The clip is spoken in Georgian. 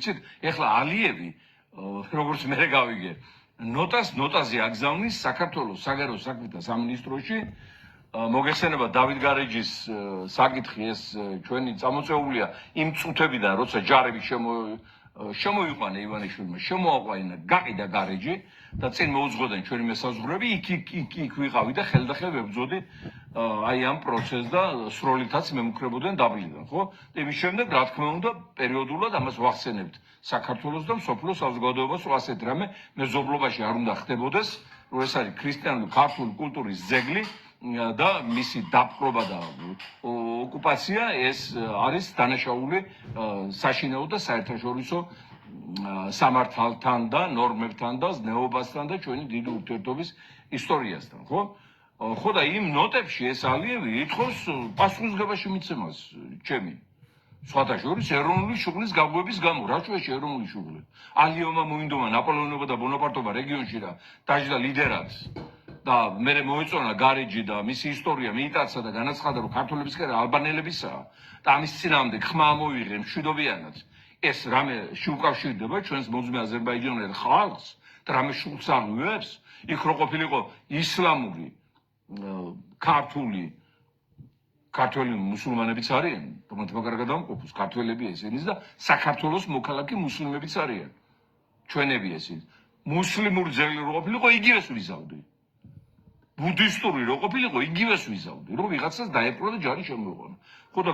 იცით, ეხლა ალიევი, როგორც მე გავიგე, ნოტაზე აგზავნის საქართველოს საგარეო საქმეთა სამინისტროში, მოგეხსენება დავით გარეჯის საკითხი ეს ჩვენი წამოწეულია იმ წუთებიდან, როცა ჯარები შემოიყვანა ივანიშვილმა, შემოაყვანა გაყიდა გარეჯი და წინ მოუძღოდნენ ჩვენი მესაზღვრეები, იქ ვიყავი და ხელდახელ ვებრძოდი აი ამ პროცესს და სროლითაც მემუქრებოდნენ დაბლიდან, ხო? და იმის შემდეგ, რა თქმა უნდა, პერიოდულად ამას ვახსენებთ საქართველოს და მსოფლიოს საზოგადოებას, რომ ასეთ რამე მეზობლობაში არ უნდა ხდებოდეს, რომ ეს არის ქრისტიანული ქართული კულტურის ძეგლი და მისი დაპყრობა და ოკუპაცია ეს არის დანაშაული საშინაო და საერთაშორისო სამართალთან და ნორმებთან და ზნეობასთან და ჩვენი დიდი ურთიერთობის ისტორიასთან, ხო? ხო და იმ ნოტებში ეს ალიევი ითხოვს პასუხისმგებაში მიცემას ჩემი. სხვათა შორის ეროვნული შუღლის გაღვების გამო, რა ჩვენში ეროვნული შუღლი. ალიევმა მოინდომა ნაპოლეონობა და ბონაპარტობა რეგიონში და დაჯდა ლიდერად. და მე მოეწონა გარეჯი და მისი ისტორია მიიტაცა და განაცხადა, რომ ქართველების კი არა ალბანელებისაა და ამის წინააღმდეგ ხმა ამოიღე მშვიდობიანად. ეს რამე შეუკავშირდება ჩვენს მოძმე აზერბაიჯანელ ხალხს და რამე შუქს აღვიებს, იქ რო ყოფილიყო ისლამური ქართველი მუსულმანებიც არიან, თუმცა კარგად ამყოფოს ქართველები ესენიც და საქართველოს მოქალაქე მუსლიმებიც არიან. ჩვენები ესენ. მუსლიმური ძეგლი რო ყოფილიყო, იგივეს ვიზავდი. ბუდისტური რო ყოფილიყო, იგივეს ვიზავდი, რომ ვიღაცას დაეპყრო და ჯარი შემოიყვანა. ხო და